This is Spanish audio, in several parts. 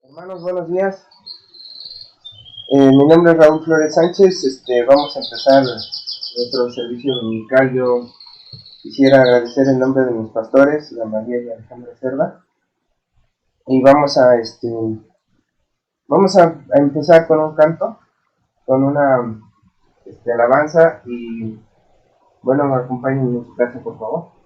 Hermanos, buenos días. Mi nombre es Raúl Flores Sánchez. Vamos a empezar nuestro servicio dominical. Yo quisiera agradecer en nombre de mis pastores, la María y Alejandra Cerda. Y vamos a empezar con un canto, con una alabanza. Y bueno, me acompañen en su casa, por favor.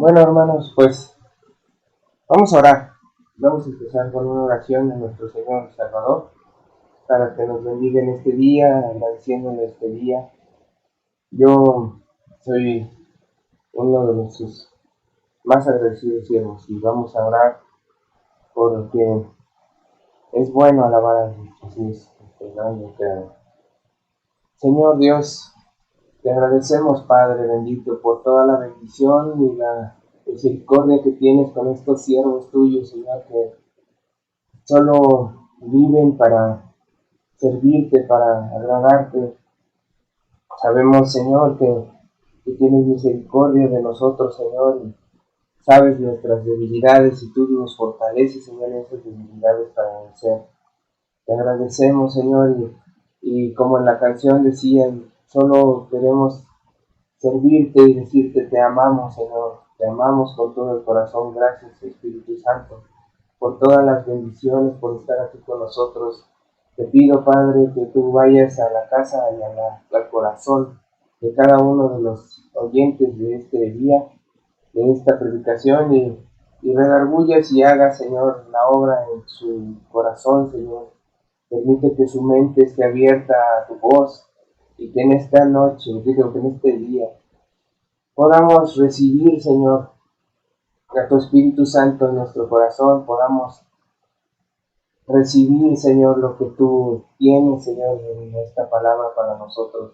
Bueno, hermanos, pues vamos a orar. Vamos a empezar con una oración a nuestro Señor y Salvador para que nos bendiga en este día, agradeciéndole este día. Yo soy uno de sus más agradecidos siervos y vamos a orar porque es bueno alabar a Jesús, el gran creador. Señor Dios, te agradecemos, Padre bendito, por toda la bendición y la misericordia que tienes con estos siervos tuyos, Señor, que solo viven para servirte, para agradarte. Sabemos, Señor, que tienes misericordia de nosotros, Señor, y sabes nuestras debilidades y tú nos fortaleces, Señor, en esas debilidades para vencer. Te agradecemos, Señor, y como en la canción decían, solo queremos servirte y decirte te amamos, Señor, te amamos con todo el corazón. Gracias, Espíritu Santo, por todas las bendiciones, por estar aquí con nosotros. Te pido, Padre, que tú vayas a la casa y al corazón de cada uno de los oyentes de este día, de esta predicación, y redargullas y hagas, Señor, la obra en su corazón, Señor. Permite que su mente esté abierta a tu voz y que en esta noche, digo que en este día, podamos recibir, Señor, a tu Espíritu Santo en nuestro corazón, podamos recibir, Señor, lo que tú tienes, Señor, en esta palabra para nosotros.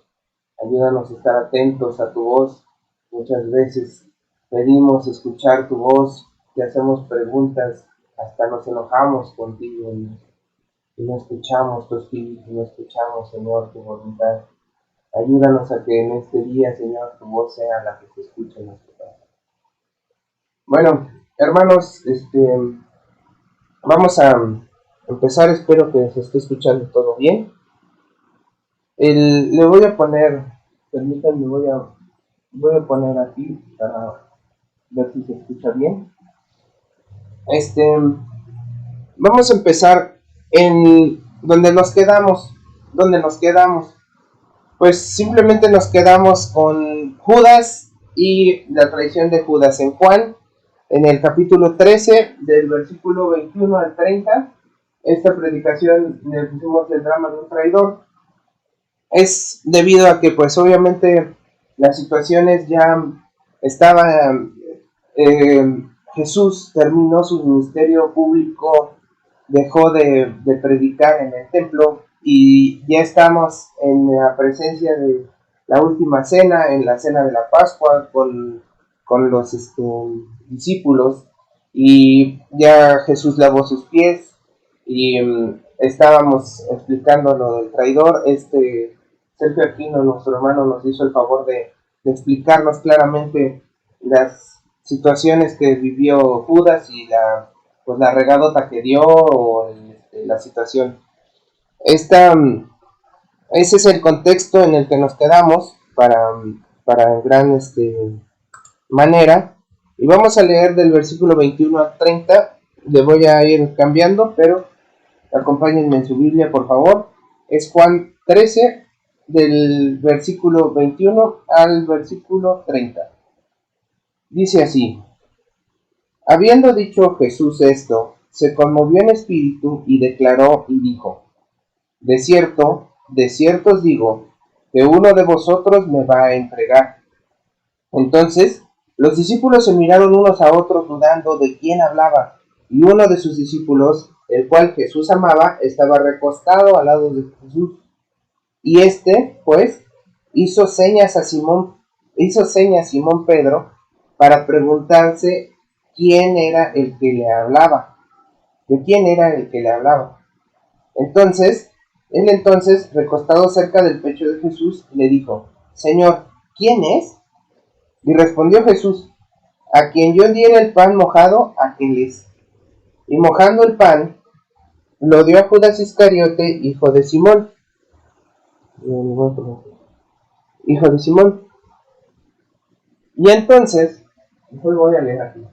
Ayúdanos a estar atentos a tu voz. Muchas veces pedimos escuchar tu voz, te hacemos preguntas, hasta nos enojamos contigo y no escuchamos tu espíritu, no escuchamos, Señor, tu voluntad. Ayúdanos a que en este día, Señor, tu voz sea la que se escuche en nuestro corazón. Bueno, hermanos, vamos a empezar. Espero que se esté escuchando todo bien. Le voy a poner, permítanme, voy a poner aquí para ver si se escucha bien. Vamos a empezar en donde nos quedamos. Pues simplemente nos quedamos con Judas y la traición de Judas en Juan, en el capítulo 13, del versículo 21 al 30. Esta predicación le pusimos el drama de un traidor. Es debido a que pues obviamente las situaciones ya estaban, Jesús terminó su ministerio público, dejó de predicar en el templo y ya estamos en la presencia de la última cena, en la cena de la Pascua con los discípulos, y ya Jesús lavó sus pies y estábamos explicando lo del traidor. Sergio Aquino, nuestro hermano, nos hizo el favor de explicarnos claramente las situaciones que vivió Judas y la regadota que dio o la situación. Ese es el contexto en el que nos quedamos para gran manera. Y vamos a leer del versículo 21 al 30. Le voy a ir cambiando, pero acompáñenme en su Biblia, por favor. Es Juan 13, del versículo 21 al versículo 30. Dice así: Habiendo dicho Jesús esto, se conmovió en espíritu y declaró y dijo: de cierto os digo, que uno de vosotros me va a entregar. Entonces los discípulos se miraron unos a otros dudando de quién hablaba, y uno de sus discípulos, el cual Jesús amaba, estaba recostado al lado de Jesús. Y pues, hizo señas Simón Pedro para preguntarse quién era el que le hablaba, de quién era el que le hablaba. Entonces, recostado cerca del pecho de Jesús, le dijo: Señor, ¿quién es? Y respondió Jesús: a quien yo diera el pan mojado, aquel es. Y mojando el pan, lo dio a Judas Iscariote, hijo de Simón. Y entonces, voy a leer aquí.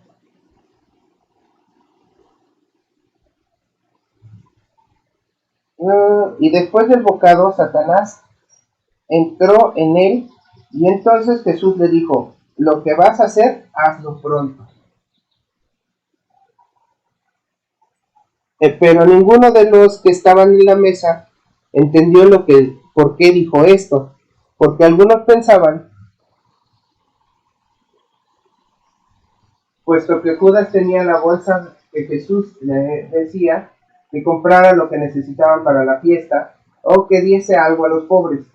Y después del bocado, Satanás entró en él, y entonces Jesús le dijo: lo que vas a hacer, hazlo pronto. Pero ninguno de los que estaban en la mesa entendió por qué dijo esto, porque algunos pensaban, puesto que Judas tenía la bolsa que Jesús le decía que comprara lo que necesitaban para la fiesta o que diese algo a los pobres.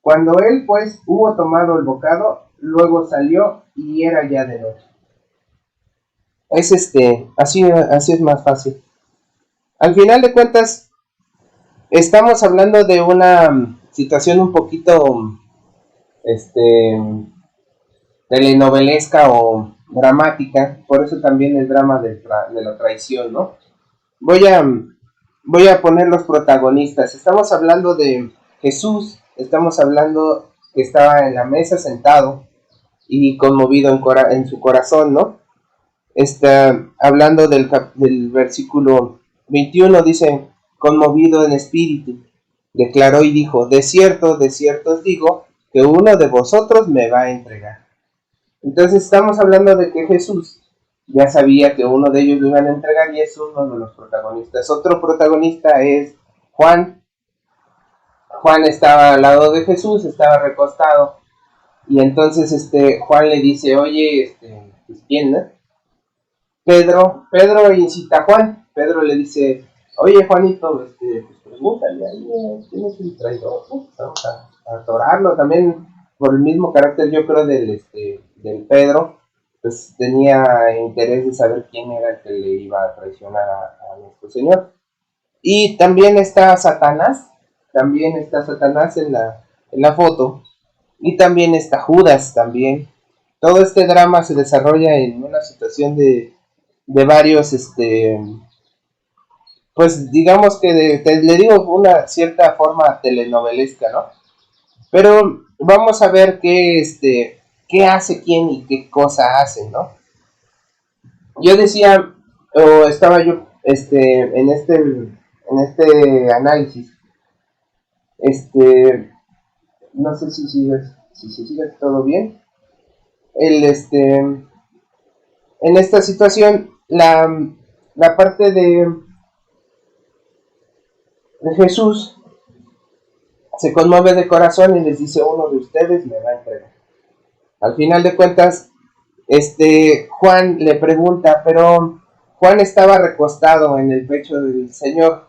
Cuando él pues hubo tomado el bocado, luego salió y era ya de noche. Así es más fácil. Al final de cuentas, estamos hablando de una situación un poquito telenovelesca o dramática, por eso también el drama de la traición, ¿no? Voy a, voy a poner los protagonistas. Estamos hablando de Jesús, estamos hablando que estaba en la mesa sentado y conmovido en su corazón, ¿no? Está hablando del versículo 21, dice, conmovido en espíritu, declaró y dijo, de cierto os digo, que uno de vosotros me va a entregar. Entonces estamos hablando de que Jesús ya sabía que uno de ellos lo iban a entregar y es uno de los protagonistas. Otro protagonista es Juan. Juan estaba al lado de Jesús, estaba recostado y entonces Juan le dice, oye, pues, ¿quién, no? Pedro incita a Juan. Pedro le dice, oye Juanito, pues pregúntale ahí, ¿quién es el traidor? Vamos a adorarlo también por el mismo carácter, yo creo, del Pedro, pues tenía interés de saber quién era el que le iba a traicionar a nuestro Señor. Y también está Satanás en la foto, y también está Judas también. Todo este drama se desarrolla en una situación de varios, pues digamos que le digo una cierta forma telenovelesca, ¿no? Pero vamos a ver qué hace quién y qué cosa hace, ¿no? Yo decía, o estaba yo, en este análisis, no sé si sigue todo bien. En esta situación, la parte de Jesús se conmueve de corazón y les dice, uno de ustedes me va a entregar. Al final de cuentas, Juan le pregunta, pero Juan estaba recostado en el pecho del Señor.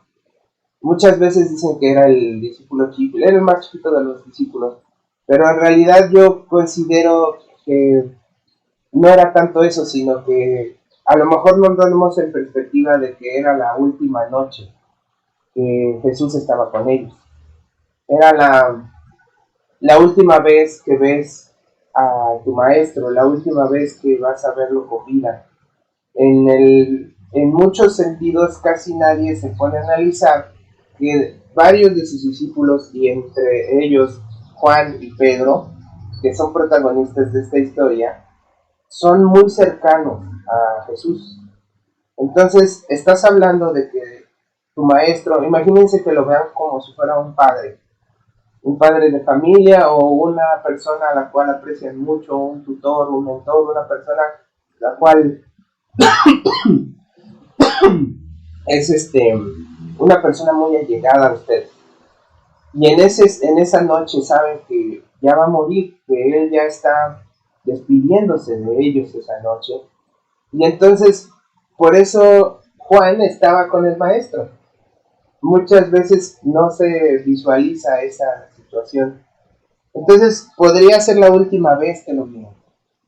Muchas veces dicen que era el discípulo chico, era el más chiquito de los discípulos, pero en realidad yo considero que no era tanto eso, sino que a lo mejor no tenemos en perspectiva de que era la última noche que Jesús estaba con ellos. Era la última vez que ves a tu maestro, la última vez que vas a verlo con vida. En muchos sentidos casi nadie se pone a analizar que varios de sus discípulos, y entre ellos Juan y Pedro, que son protagonistas de esta historia, son muy cercanos a Jesús. Entonces estás hablando de que tu maestro, imagínense que lo vean como si fuera un padre de familia o una persona a la cual aprecian mucho, un tutor, un mentor, una persona la cual es una persona muy allegada a ustedes. Y en esa noche saben que ya va a morir, que él ya está despidiéndose de ellos esa noche. Y entonces, por eso Juan estaba con el maestro. Muchas veces no se visualiza esa situación. Entonces, podría ser la última vez que lo vieron.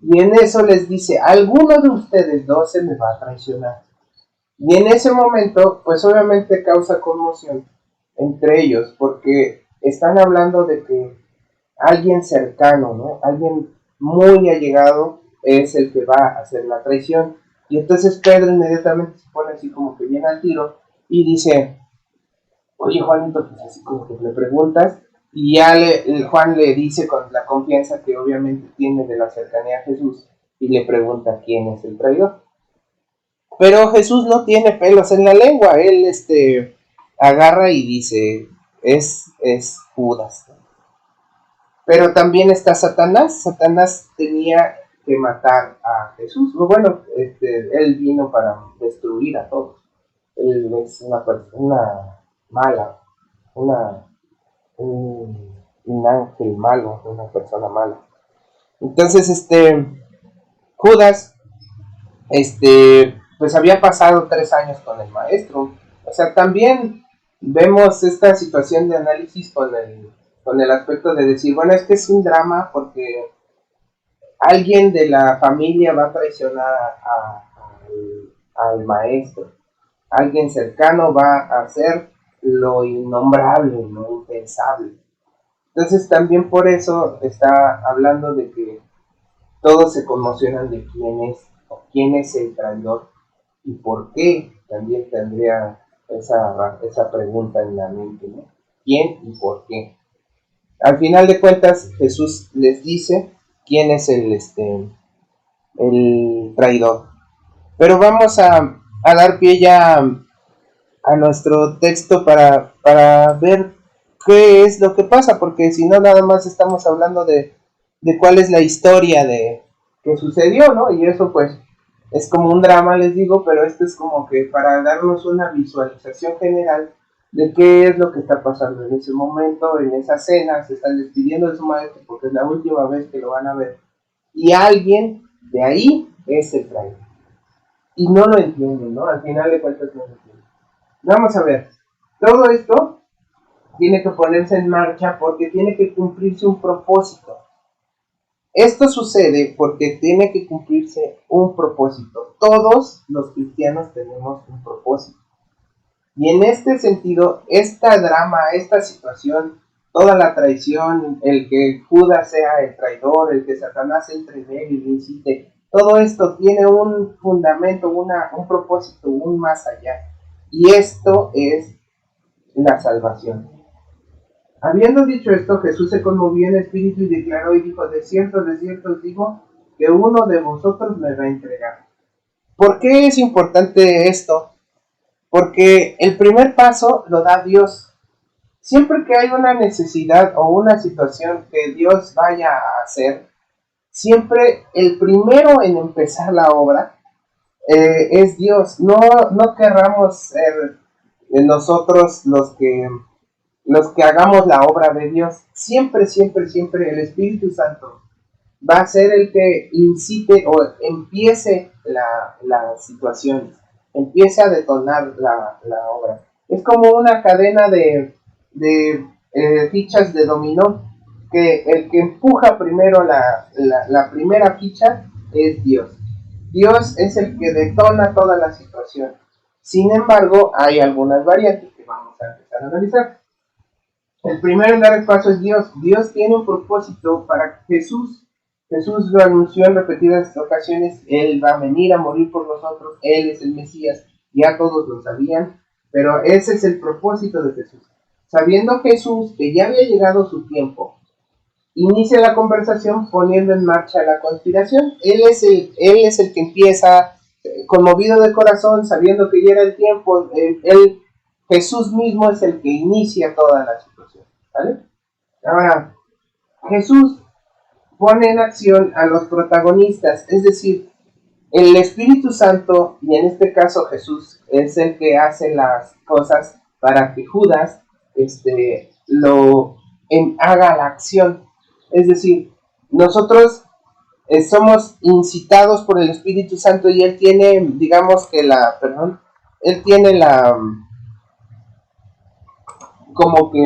Y en eso les dice, alguno de ustedes 12 me va a traicionar. Y en ese momento, pues obviamente causa conmoción entre ellos, porque están hablando de que alguien cercano, ¿no? Alguien muy allegado es el que va a hacer la traición. Y entonces Pedro inmediatamente se pone así como que viene al tiro y dice, oye Juanito, pues así como que le preguntas, y ya Juan le dice con la confianza que obviamente tiene de la cercanía a Jesús, y le pregunta quién es el traidor. Pero Jesús no tiene pelos en la lengua, él agarra y dice, es Judas. Pero también está Satanás. Satanás tenía que matar a Jesús. Bueno, él vino para destruir a todos. Él es una persona mala, un ángel malo, una persona mala. Entonces, Judas, pues había pasado 3 años con el maestro. O sea, también vemos esta situación de análisis con el aspecto de decir, bueno, es que es un drama porque alguien de la familia va a traicionar al maestro. Alguien cercano va a hacer lo innombrable, lo impensable. Entonces también por eso está hablando de que todos se conmocionan de quién es el traidor y por qué. También tendría esa pregunta en la mente, ¿no? ¿Quién y por qué? Al final de cuentas, Jesús les dice quién es el traidor. Pero vamos a dar pie ya a nuestro texto para ver qué es lo que pasa, porque si no nada más estamos hablando de cuál es la historia de que sucedió, ¿no? Y eso pues es como un drama, les digo, pero esto es como que para darnos una visualización general de qué es lo que está pasando en ese momento, en esa cena. Se están despidiendo de su maestro porque es la última vez que lo van a ver, y alguien de ahí es el traidor y no lo entienden, ¿no? Al final de cuentas no lo entienden. Vamos a ver, todo esto tiene que ponerse en marcha porque tiene que cumplirse un propósito. Esto sucede porque tiene que cumplirse un propósito. Todos los cristianos tenemos un propósito. Y en este sentido, esta drama, esta situación, toda la traición, el que Judas sea el traidor, el que Satanás entre en él y lo incite, todo esto tiene un fundamento, un propósito, un más allá. Y esto es la salvación. Habiendo dicho esto, Jesús se conmovió en espíritu y declaró y dijo, de cierto os digo, que uno de vosotros me va a entregar. ¿Por qué es importante esto? Porque el primer paso lo da Dios. Siempre que hay una necesidad o una situación que Dios vaya a hacer, siempre el primero en empezar la obra es Dios. No querramos ser nosotros los que hagamos la obra de Dios. Siempre, siempre, siempre el Espíritu Santo va a ser el que incite o empiece la situación, empiece a detonar la obra. Es como una cadena de fichas de dominó, que el que empuja primero la primera ficha es Dios. Dios es el que detona toda la situación. Sin embargo, hay algunas variantes que vamos a empezar a analizar. El primero en dar el paso es Dios. Dios tiene un propósito para Jesús. Jesús lo anunció en repetidas ocasiones. Él va a venir a morir por nosotros. Él es el Mesías. Ya todos lo sabían. Pero ese es el propósito de Jesús. Sabiendo Jesús que ya había llegado su tiempo, inicia la conversación poniendo en marcha la conspiración. Él es el que empieza, conmovido de corazón, sabiendo que ya era el tiempo. Jesús mismo es el que inicia toda la situación, ¿vale? Ahora, Jesús pone en acción a los protagonistas, es decir, el Espíritu Santo, y en este caso Jesús, es el que hace las cosas para que Judas haga la acción. Es decir, nosotros somos incitados por el Espíritu Santo y él tiene, digamos que él tiene como que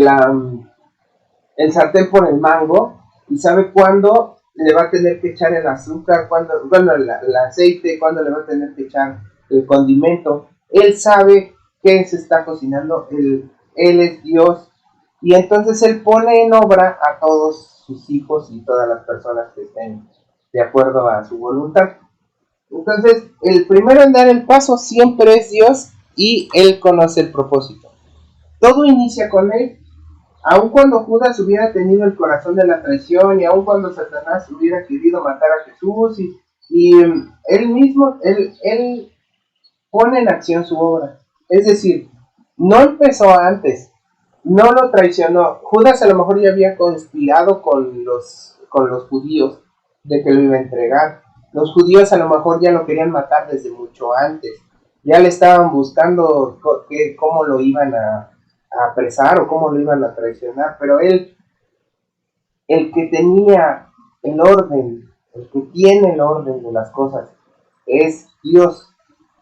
el sartén por el mango y sabe cuándo le va a tener que echar el azúcar, el aceite, cuándo le va a tener que echar el condimento. Él sabe qué se está cocinando, él es Dios, y entonces él pone en obra a todos sus hijos y todas las personas que estén de acuerdo a su voluntad. Entonces, el primero en dar el paso siempre es Dios y él conoce el propósito. Todo inicia con él. Aun cuando Judas hubiera tenido el corazón de la traición y aun cuando Satanás hubiera querido matar a Jesús y él mismo, él pone en acción su obra. Es decir, no empezó antes, no lo traicionó. Judas a lo mejor ya había conspirado con los judíos de que lo iba a entregar, Los judíos a lo mejor ya lo querían matar desde mucho antes, ya le estaban buscando cómo lo iban a apresar o cómo lo iban a traicionar, pero él, el que tenía el orden, el que tiene el orden de las cosas, es Dios.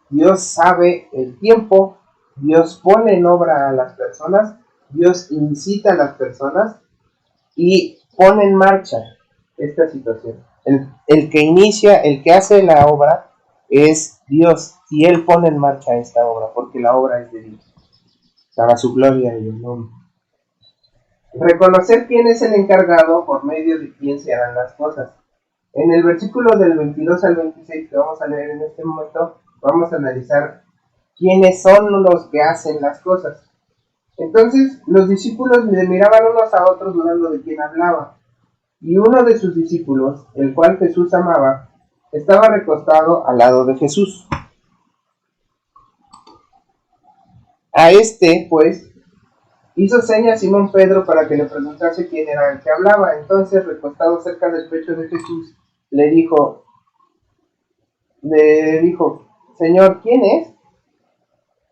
Dios sabe el tiempo, Dios pone en obra a las personas, Dios incita a las personas y pone en marcha esta situación. El que inicia, el que hace la obra es Dios, y Él pone en marcha esta obra, porque la obra es de Dios, para su gloria y el nombre. Reconocer quién es el encargado por medio de quién se harán las cosas. En el versículo del 22 al 26 que vamos a leer en este momento, vamos a analizar quiénes son los que hacen las cosas. Entonces los discípulos le miraban unos a otros dudando de quién hablaba. Y uno de sus discípulos, el cual Jesús amaba, estaba recostado al lado de Jesús. A este, pues, hizo señas Simón Pedro para que le preguntase quién era el que hablaba. Entonces, recostado cerca del pecho de Jesús, le dijo, Señor, ¿quién es?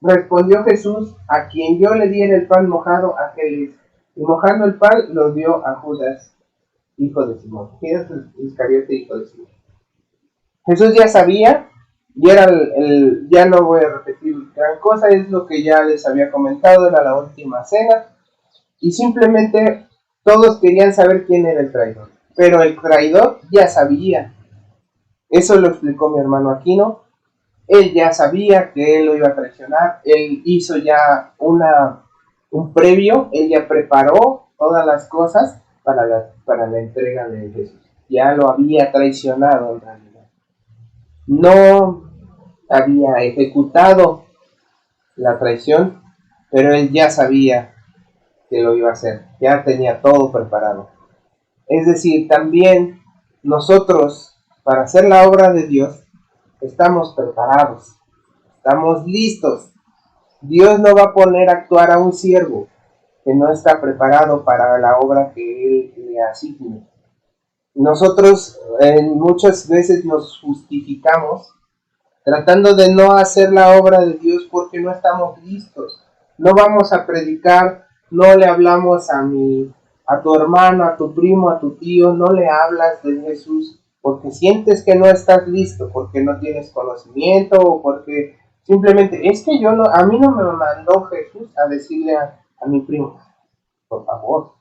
Respondió Jesús, a quien yo le diera el pan mojado, aquel es. Y mojando el pan, lo dio a Judas, hijo de Simón. Judas Iscariote, hijo de Simón. Jesús ya sabía, y era ya no voy a repetir gran cosa, es lo que ya les había comentado, era la última cena, y simplemente todos querían saber quién era el traidor, pero el traidor ya sabía. Eso lo explicó mi hermano Aquino. Él ya sabía que él lo iba a traicionar, él hizo ya un previo, él ya preparó todas las cosas para la entrega de Jesús. Ya lo había traicionado en realidad. No había ejecutado la traición, pero él ya sabía que lo iba a hacer, ya tenía todo preparado. Es decir, también nosotros, para hacer la obra de Dios, estamos preparados, estamos listos. Dios no va a poner a actuar a un siervo que no está preparado para la obra que Él le asigne. Nosotros muchas veces nos justificamos tratando de no hacer la obra de Dios porque no estamos listos. No vamos a predicar, no le hablamos a tu hermano, a tu primo, a tu tío, no le hablas de Jesús porque sientes que no estás listo, porque no tienes conocimiento o porque simplemente es que a mí no me mandó Jesús a decirle a mi primo, por favor.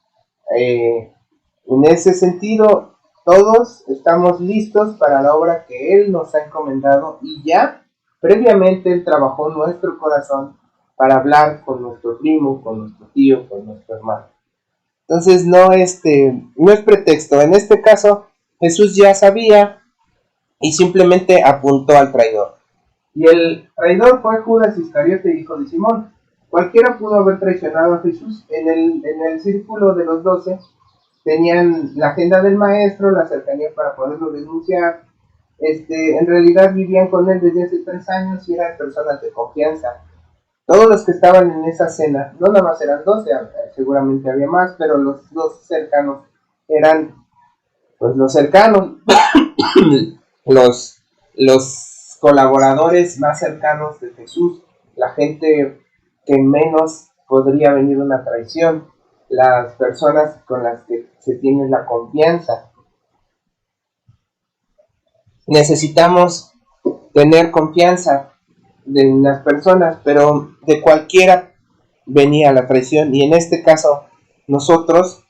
En ese sentido, todos estamos listos para la obra que Él nos ha encomendado y ya previamente Él trabajó en nuestro corazón para hablar con nuestro primo, con nuestro tío, con nuestro hermano. Entonces no es pretexto. En este caso Jesús ya sabía y simplemente apuntó al traidor. Y el traidor fue Judas Iscariote, hijo de Simón. Cualquiera pudo haber traicionado a Jesús. En el círculo de los 12 tenían la agenda del maestro, la cercanía para poderlo denunciar. En realidad vivían con él desde hace 3 años y eran personas de confianza. Todos los que estaban en esa cena, no nada más eran 12, seguramente había más, pero los dos cercanos eran pues los cercanos, los colaboradores más cercanos de Jesús, la gente que menos podría venir una traición, las personas con las que se tiene la confianza. Necesitamos tener confianza de las personas, pero de cualquiera venía la traición, y en este caso nosotros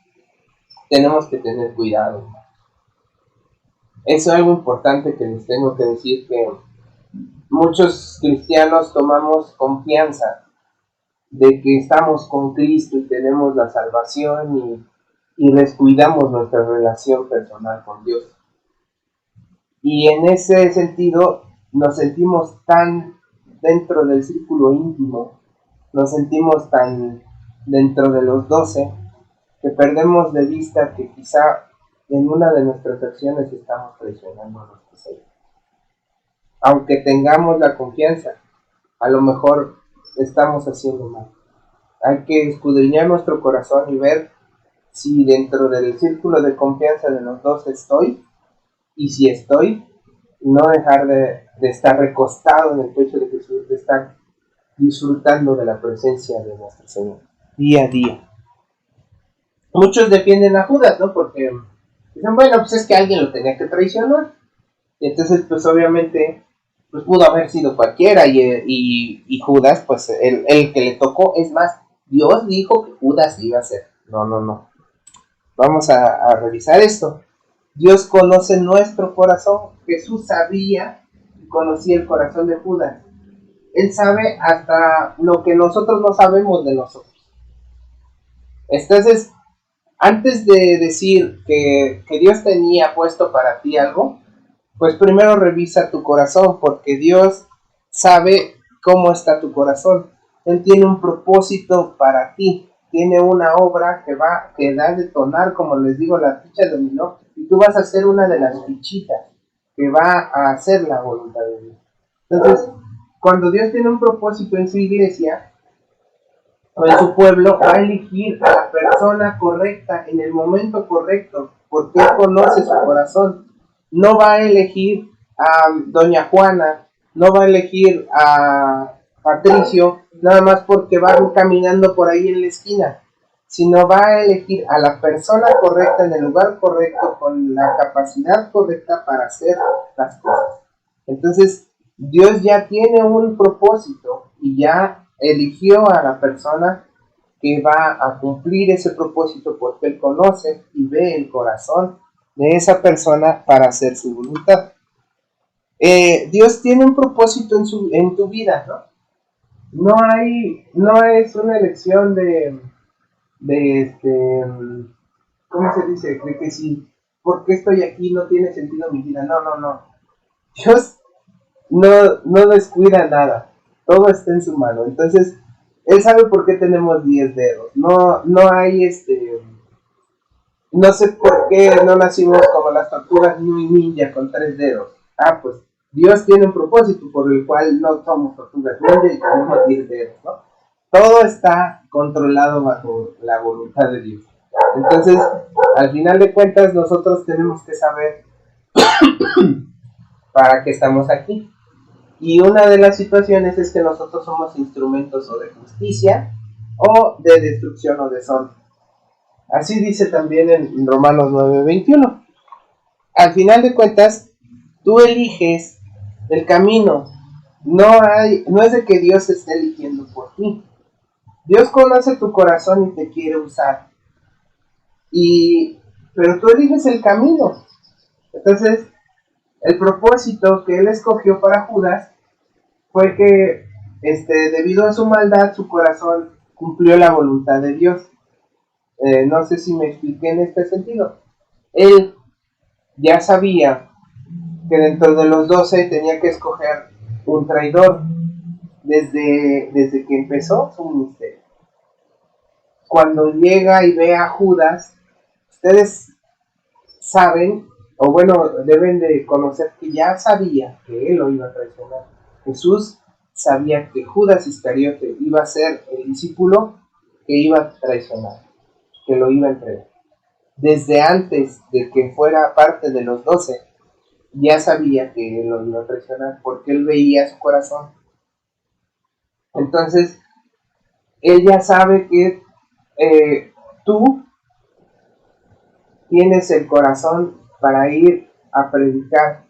tenemos que tener cuidado. Eso es algo importante que les tengo que decir, que muchos cristianos tomamos confianza de que estamos con Cristo y tenemos la salvación y descuidamos nuestra relación personal con Dios. Y en ese sentido nos sentimos tan dentro del círculo íntimo, nos sentimos tan dentro de los 12, que perdemos de vista que quizá en una de nuestras acciones estamos traicionando a nuestro Señor. Aunque tengamos la confianza, a lo mejor estamos haciendo mal. Hay que escudriñar nuestro corazón y ver si dentro del círculo de confianza de los 12 estoy, y si estoy, no dejar de estar recostado en el pecho de Jesús, de estar disfrutando de la presencia de nuestro Señor día a día. Muchos defienden a Judas, ¿no? Porque dicen, bueno, pues es que alguien lo tenía que traicionar. Y entonces, pues obviamente, pues pudo haber sido cualquiera. Y Judas, pues el que le tocó, es más, Dios dijo que Judas iba a ser. No. Vamos a revisar esto. Dios conoce nuestro corazón. Jesús sabía y conocía el corazón de Judas. Él sabe hasta lo que nosotros no sabemos de nosotros. Entonces, antes de decir que Dios tenía puesto para ti algo, pues primero revisa tu corazón, porque Dios sabe cómo está tu corazón. Él tiene un propósito para ti, tiene una obra que da a detonar, como les digo, la ficha dominó, y tú vas a ser una de las fichitas que va a hacer la voluntad de Dios. Entonces, cuando Dios tiene un propósito en su iglesia o en su pueblo, va a elegir a la persona correcta en el momento correcto, porque Él conoce su corazón. No va a elegir a doña Juana, no va a elegir a Patricio, nada más porque van caminando por ahí en la esquina, sino va a elegir a la persona correcta en el lugar correcto, con la capacidad correcta para hacer las cosas. Entonces, Dios ya tiene un propósito y ya eligió a la persona que va a cumplir ese propósito, porque Él conoce y ve el corazón de esa persona para hacer su voluntad. Dios tiene un propósito en tu vida, ¿no? No es una elección ¿cómo se dice? De que si, ¿por qué estoy aquí? No tiene sentido mi vida. No. Dios no descuida nada. Todo está en su mano. Entonces, Él sabe por qué tenemos 10 dedos. No hay no sé por qué no nacimos como las tortugas ninja con 3 dedos. Pues Dios tiene un propósito por el cual no somos tortugas ninja y tenemos 10 dedos, ¿no? Todo está controlado bajo la voluntad de Dios. Entonces, al final de cuentas, nosotros tenemos que saber para qué estamos aquí. Y una de las situaciones es que nosotros somos instrumentos o de justicia o de destrucción o deshonra. Así dice también en Romanos 9:21. Al final de cuentas, tú eliges el camino. No es de que Dios esté eligiendo por ti. Dios conoce tu corazón y te quiere usar. Pero tú eliges el camino. Entonces, el propósito que Él escogió para Judas fue que debido a su maldad, su corazón cumplió la voluntad de Dios. No sé si me expliqué en este sentido. Él ya sabía que dentro de los 12 tenía que escoger un traidor desde que empezó su ministerio. Cuando llega y ve a Judas, ustedes saben, o bueno, deben de conocer que ya sabía que él lo iba a traicionar. Jesús sabía que Judas Iscariote iba a ser el discípulo que iba a traicionar, que lo iba a entregar. Desde antes de que fuera parte de los 12, ya sabía que él lo iba a traicionar, porque él veía su corazón. Entonces, él ya sabe que tú tienes el corazón para ir a predicar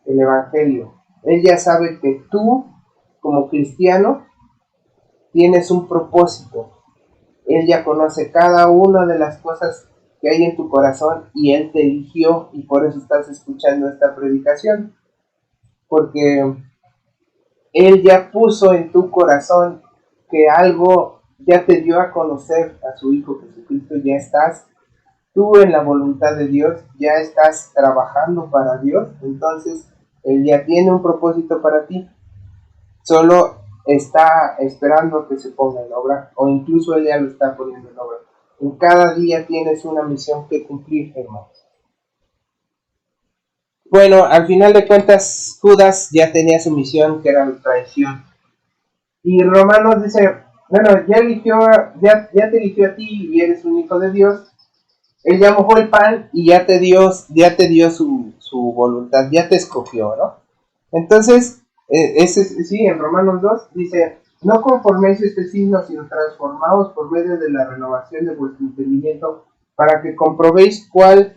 el evangelio. Él ya sabe que tú, como cristiano, tienes un propósito. Él ya conoce cada una de las cosas que hay en tu corazón y Él te eligió, y por eso estás escuchando esta predicación, porque Él ya puso en tu corazón que algo ya te dio a conocer a su Hijo Jesucristo. Ya estás tú en la voluntad de Dios, ya estás trabajando para Dios. Entonces Él ya tiene un propósito para ti, solo está esperando que se ponga en obra, o incluso Él ya lo está poniendo en obra. En cada día tienes una misión que cumplir, hermanos. Bueno, al final de cuentas, Judas ya tenía su misión, que era la traición. Y Romanos dice, bueno, ya te eligió a ti y eres un hijo de Dios. Él ya mojó el pan y ya te dio su su voluntad, ya te escogió, ¿no? Entonces, sí, en Romanos 2 dice, no conforméis este signo, sino transformaos por medio de la renovación de vuestro entendimiento, para que comprobéis cuál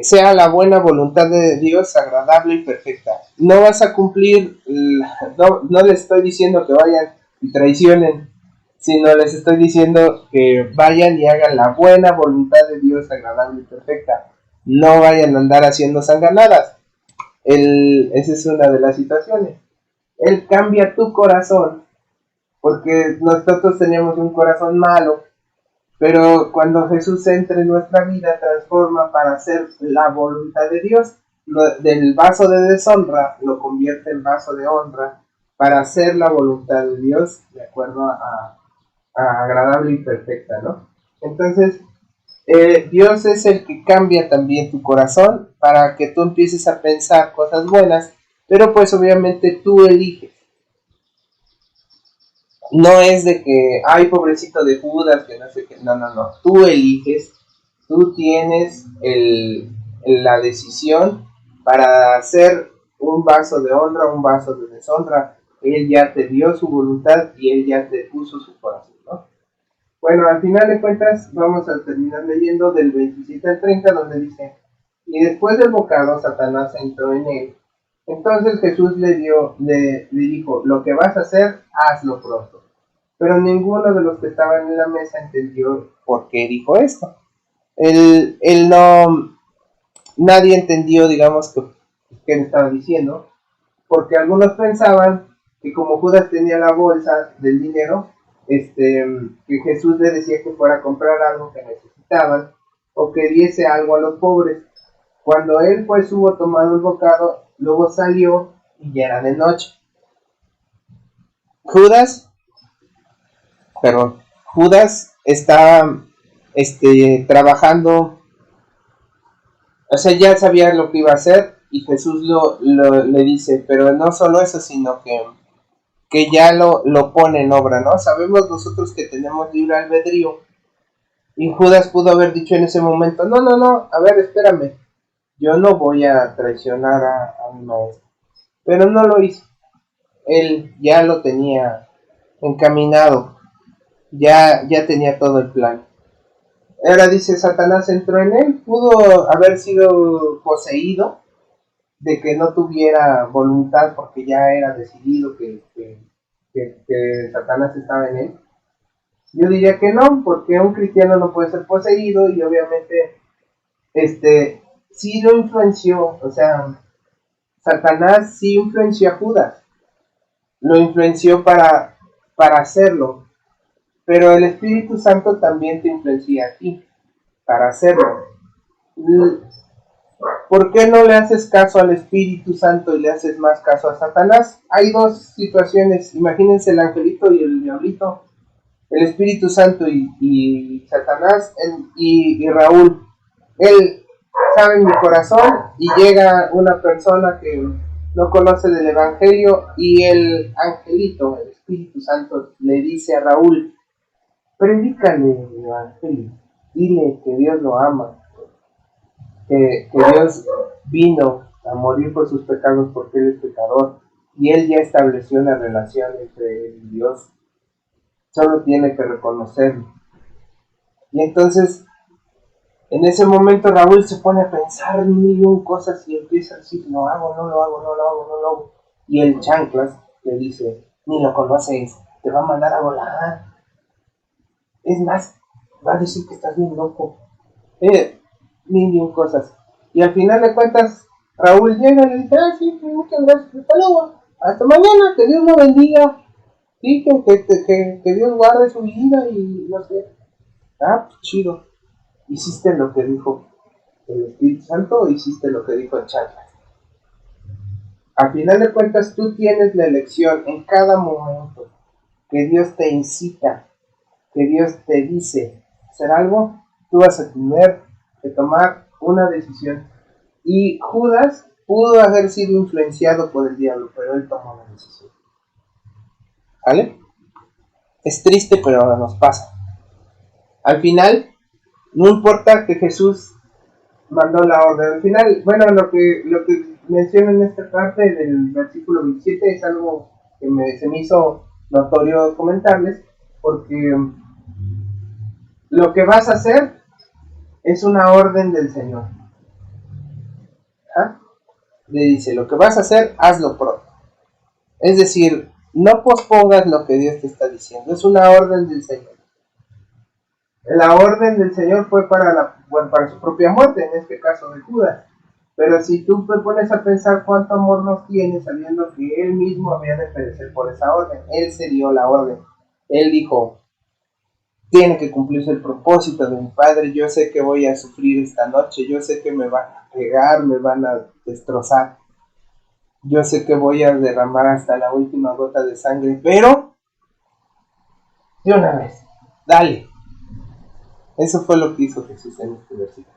sea la buena voluntad de Dios, agradable y perfecta. No vas a cumplir, no les estoy diciendo que vayan y traicionen, sino les estoy diciendo que vayan y hagan la buena voluntad de Dios, agradable y perfecta. No vayan a andar haciendo sanganadas. Esa es una de las situaciones. Él cambia tu corazón, porque nosotros teníamos un corazón malo, pero cuando Jesús entra en nuestra vida, transforma para hacer la voluntad de Dios. Del vaso de deshonra lo convierte en vaso de honra para hacer la voluntad de Dios de acuerdo a agradable y perfecta, ¿no? Entonces, Dios es el que cambia también tu corazón para que tú empieces a pensar cosas buenas, pero pues obviamente tú eliges. No es de que, ay, pobrecito de Judas, que no sé qué, no, tú eliges, tú tienes la decisión para hacer un vaso de honra, un vaso de deshonra. Él ya te dio su voluntad y él ya te puso su corazón, ¿no? Bueno, al final de cuentas vamos a terminar leyendo del 27 al 30 donde dice, y después del bocado Satanás entró en él. Entonces Jesús le dijo, lo que vas a hacer, hazlo pronto. Pero ninguno de los que estaban en la mesa entendió por qué dijo esto. Él no, nadie entendió, digamos, qué le estaba diciendo, porque algunos pensaban que como Judas tenía la bolsa del dinero, que Jesús le decía que fuera a comprar algo que necesitaban o que diese algo a los pobres. Cuando él pues hubo tomado el bocado, luego salió y ya era de noche. Judas estaba trabajando, o sea, ya sabía lo que iba a hacer y Jesús le dice, pero no solo eso, sino que ya lo pone en obra, ¿no? Sabemos nosotros que tenemos libre albedrío y Judas pudo haber dicho en ese momento, no, a ver, espérame, yo no voy a traicionar a mi maestro, pero no lo hizo, él ya lo tenía encaminado, ya tenía todo el plan. Ahora dice, Satanás entró en él, pudo haber sido poseído, de que no tuviera voluntad porque ya era decidido que Satanás estaba en él. Yo diría que no, porque un cristiano no puede ser poseído y obviamente sí lo influenció, o sea, Satanás sí influenció a Judas, lo influenció para hacerlo, pero el Espíritu Santo también te influencia a ti para hacerlo. ¿Por qué no le haces caso al Espíritu Santo y le haces más caso a Satanás? Hay dos situaciones, imagínense el angelito y el diablito, el Espíritu Santo y Satanás y Raúl. Él sabe mi corazón y llega una persona que no conoce del Evangelio y el angelito, el Espíritu Santo, le dice a Raúl, predícale el Evangelio, dile que Dios lo ama, que Dios vino a morir por sus pecados porque Él es pecador y Él ya estableció una relación entre Él y Dios, solo tiene que reconocerlo. Y entonces en ese momento Raúl se pone a pensar mil y un cosas y empieza a decir, lo hago, no lo hago, no lo hago, no lo hago. Y el chanclas le dice, ni lo conoces, te va a mandar a volar. Es más, va a decir que estás bien loco. Mil y un cosas. Y al final de cuentas, Raúl llega y le dice, sí, muchas gracias, hasta luego, hasta mañana, que Dios lo bendiga. Sí, que Dios guarde su vida y no sé. Pues chido. Hiciste lo que dijo el Espíritu Santo o hiciste lo que dijo el chanclas. Al final de cuentas, tú tienes la elección en cada momento que Dios te incita, que Dios te dice hacer algo, tú vas a tener que tomar una decisión. Y Judas pudo haber sido influenciado por el diablo, pero él tomó la decisión. ¿Vale? Es triste, pero nos pasa. Al final, no importa que Jesús mandó la orden. Al final, bueno, lo que menciona en esta parte del versículo 27 es algo que se me hizo notorio comentarles, porque lo que vas a hacer es una orden del Señor. ¿Ah? Le dice, lo que vas a hacer, hazlo pronto. Es decir, no pospongas lo que Dios te está diciendo, es una orden del Señor. La orden del Señor fue para su propia muerte, en este caso de Judas. Pero si tú te pones a pensar cuánto amor nos tiene, sabiendo que Él mismo había de perecer por esa orden, Él se dio la orden. Él dijo, tiene que cumplirse el propósito de mi Padre, yo sé que voy a sufrir esta noche, yo sé que me van a pegar, me van a destrozar, yo sé que voy a derramar hasta la última gota de sangre, pero de una vez, dale. Eso fue lo que hizo Jesús en este versículo.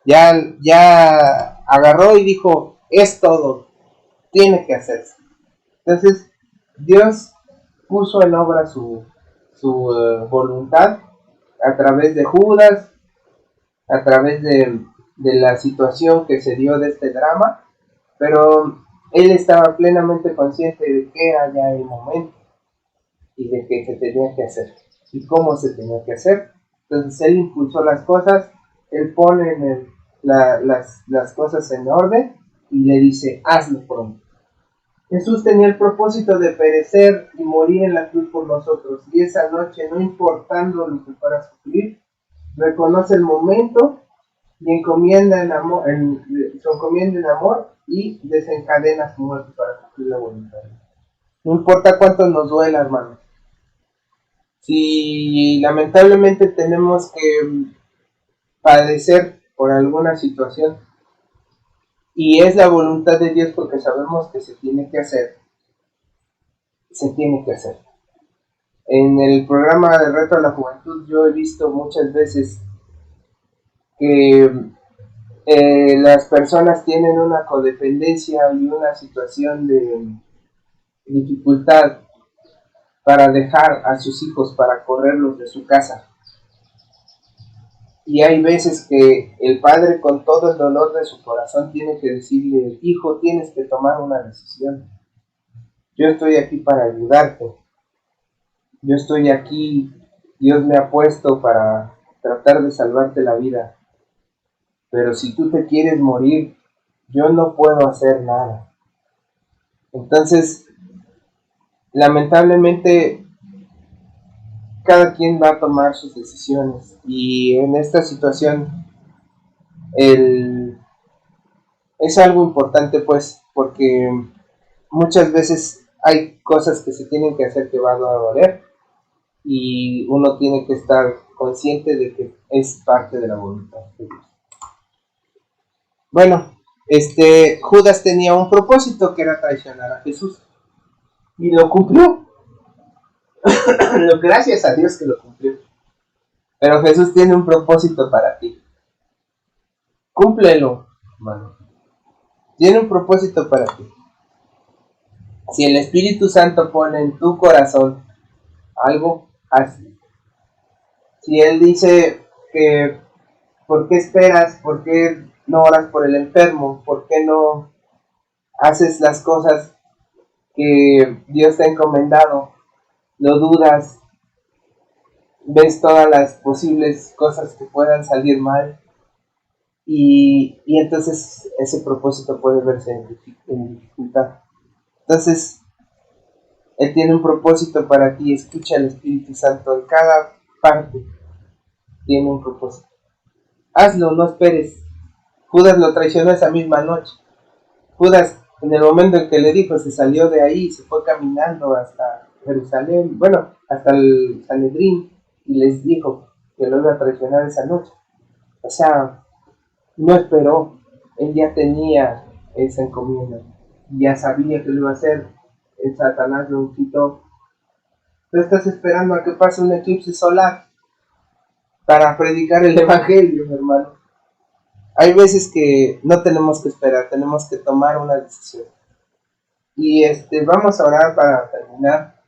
Ya agarró y dijo, es todo, tiene que hacerse. Entonces, Dios puso en obra su voluntad a través de Judas, a través de la situación que se dio de este drama, pero él estaba plenamente consciente de que era ya el momento y de que se tenía que hacer y cómo se tenía que hacer. Entonces él impulsó las cosas, él pone las cosas en orden y le dice, hazlo pronto. Jesús tenía el propósito de perecer y morir en la cruz por nosotros, y esa noche, no importando lo que fuera a sufrir, reconoce el momento y encomienda su encomienda en amor y desencadena su muerte para cumplir la voluntad. No importa cuánto nos duela, hermano. Si lamentablemente tenemos que padecer por alguna situación y es la voluntad de Dios porque sabemos que se tiene que hacer, se tiene que hacer. En el programa de Reto a la Juventud yo he visto muchas veces que las personas tienen una codependencia y una situación de dificultad para dejar a sus hijos, para correrlos de su casa. Y hay veces que el padre, con todo el dolor de su corazón, tiene que decirle, hijo, tienes que tomar una decisión. Yo estoy aquí para ayudarte. Yo estoy aquí, Dios me ha puesto para tratar de salvarte la vida. Pero si tú te quieres morir, yo no puedo hacer nada. Entonces, lamentablemente, cada quien va a tomar sus decisiones. Y en esta situación, es algo importante, pues, porque muchas veces hay cosas que se tienen que hacer que van a doler. Y uno tiene que estar consciente de que es parte de la voluntad de Dios. Bueno, Judas tenía un propósito que era traicionar a Jesús. Y lo cumplió. Gracias a Dios que lo cumplió. Pero Jesús tiene un propósito para ti. Cúmplelo, hermano. Tiene un propósito para ti. Si el Espíritu Santo pone en tu corazón algo, hazlo. Si Él dice que, ¿por qué esperas? ¿Por qué no oras por el enfermo? ¿Por qué no haces las cosas que Dios te ha encomendado? Lo dudas, ves todas las posibles cosas que puedan salir mal, y entonces ese propósito puede verse en dificultad. Entonces, Él tiene un propósito para ti. Escucha al Espíritu Santo en cada parte. Tiene un propósito. Hazlo, no esperes. Judas lo traicionó esa misma noche. Judas, en el momento en que le dijo, se salió de ahí, se fue caminando hasta Jerusalén, bueno, hasta el Sanedrín, y les dijo que lo iba a traicionar esa noche. O sea, no esperó. Él ya tenía esa encomienda. Ya sabía que lo iba a hacer. El Satanás lo quitó. Tú estás esperando a que pase un eclipse solar para predicar el evangelio, mi hermano. Hay veces que no tenemos que esperar, tenemos que tomar una decisión. Y vamos a orar para terminar.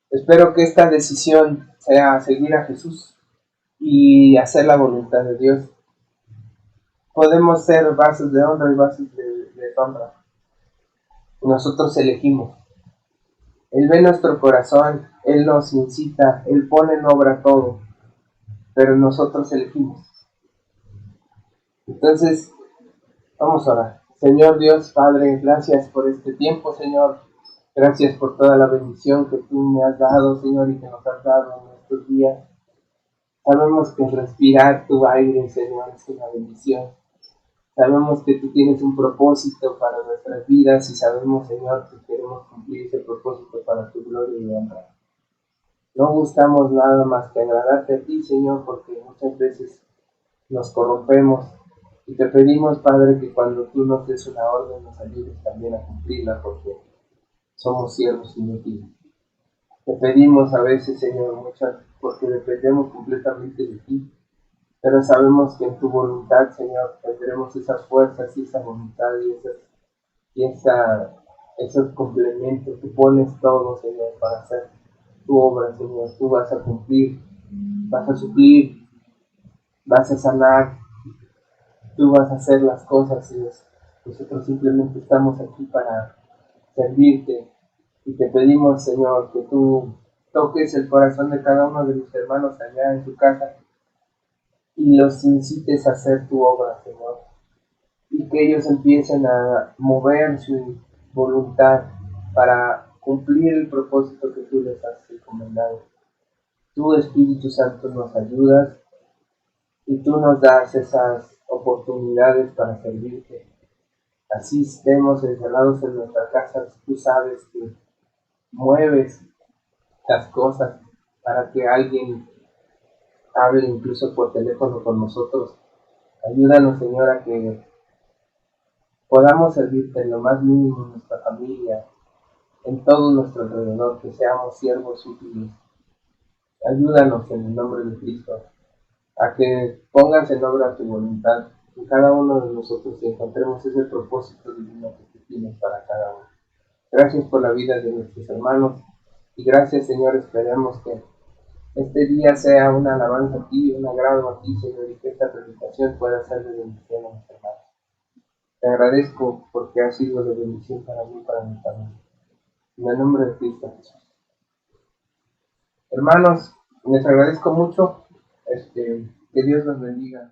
Espero que esta decisión sea seguir a Jesús y hacer la voluntad de Dios. podemos ser vasos de honra y vasos de deshonra. Nosotros elegimos. Él ve nuestro corazón, Él nos incita, Él pone en obra todo, pero nosotros elegimos. Entonces, vamos a orar. Señor Dios, Padre, gracias por este tiempo, Señor. Gracias por toda la bendición que tú me has dado, Señor, y que nos has dado en estos días. Sabemos que respirar tu aire, Señor, es una bendición. Sabemos que tú tienes un propósito para nuestras vidas y sabemos, Señor, que queremos cumplir ese propósito para tu gloria y honra. No buscamos nada más que agradarte a ti, Señor, porque muchas veces nos corrompemos y te pedimos, Padre, que cuando tú nos des una orden nos ayudes también a cumplirla, porque somos siervos inútiles. Te pedimos a veces, Señor, muchas, porque dependemos completamente de ti, pero sabemos que en tu voluntad, Señor, tendremos esas fuerzas y esa voluntad esos complementos. Tú pones todo, Señor, para hacer tu obra, Señor. Tú vas a cumplir, vas a suplir, vas a sanar, tú vas a hacer las cosas, Señor. Nosotros simplemente estamos aquí para servirte y te pedimos, Señor, que tú toques el corazón de cada uno de mis hermanos allá en su casa y los incites a hacer tu obra, Señor, y que ellos empiecen a mover su voluntad para cumplir el propósito que tú les has encomendado. Tú, Espíritu Santo, nos ayudas y tú nos das esas oportunidades para servirte. Así estemos encerrados en nuestras casas, tú sabes que mueves las cosas para que alguien hable incluso por teléfono con nosotros. Ayúdanos, Señor, a que podamos servirte en lo más mínimo en nuestra familia, en todo nuestro alrededor, que seamos siervos útiles. Ayúdanos en el nombre de Cristo, a que pongas en obra tu voluntad en cada uno de nosotros y encontremos ese propósito divino que tú tienes para cada uno. Gracias por la vida de nuestros hermanos y gracias, Señor, esperemos que este día sea una alabanza a ti, un agrado a ti, Señor, y que esta predicación pueda ser de bendición a mis hermanos. Te agradezco porque ha sido de bendición para mí y para mi familia. En el nombre de Cristo Jesús. Hermanos, les agradezco mucho. Que Dios los bendiga.